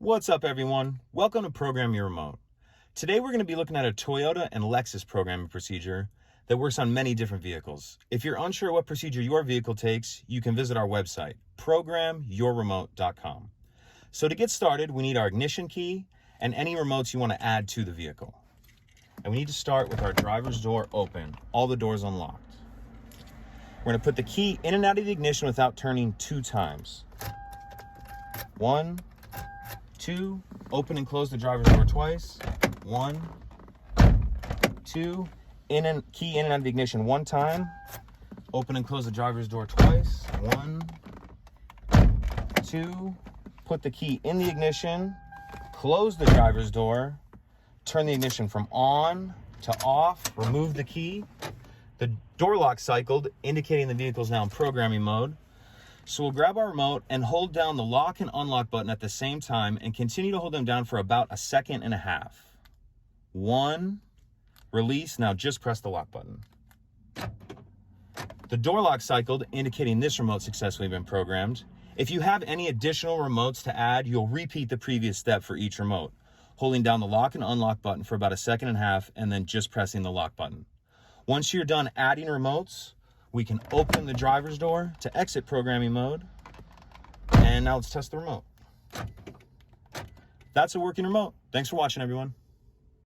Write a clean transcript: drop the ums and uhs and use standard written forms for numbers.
What's up, everyone? Welcome to Program Your Remote. Today we're going to be looking at a Toyota and Lexus programming procedure that works on many different vehicles. If you're unsure what procedure your vehicle takes, you can visit our website, programyourremote.com. So to get started, we need our ignition key and any remotes you want to add to the vehicle. And we need to start with our driver's door open, all the doors unlocked. We're going to put the key in and out of the ignition without turning 2 times. 1, 2, open and close the driver's door twice. 1, 2, key in and out of the ignition 1 time. Open and close the driver's door twice. 1, 2, put the key in the ignition, close the driver's door, turn the ignition from on to off, remove the key. The door lock cycled, indicating the vehicle is now in programming mode. So we'll grab our remote and hold down the lock and unlock button at the same time and continue to hold them down for about 1.5 seconds. 1, release, now just press the lock button. The door lock cycled, indicating this remote successfully been programmed. If you have any additional remotes to add, you'll repeat the previous step for each remote, holding down the lock and unlock button for about 1.5 seconds and then just pressing the lock button. Once you're done adding remotes, we can open the driver's door to exit programming mode. And now let's test the remote. That's a working remote. Thanks for watching, everyone.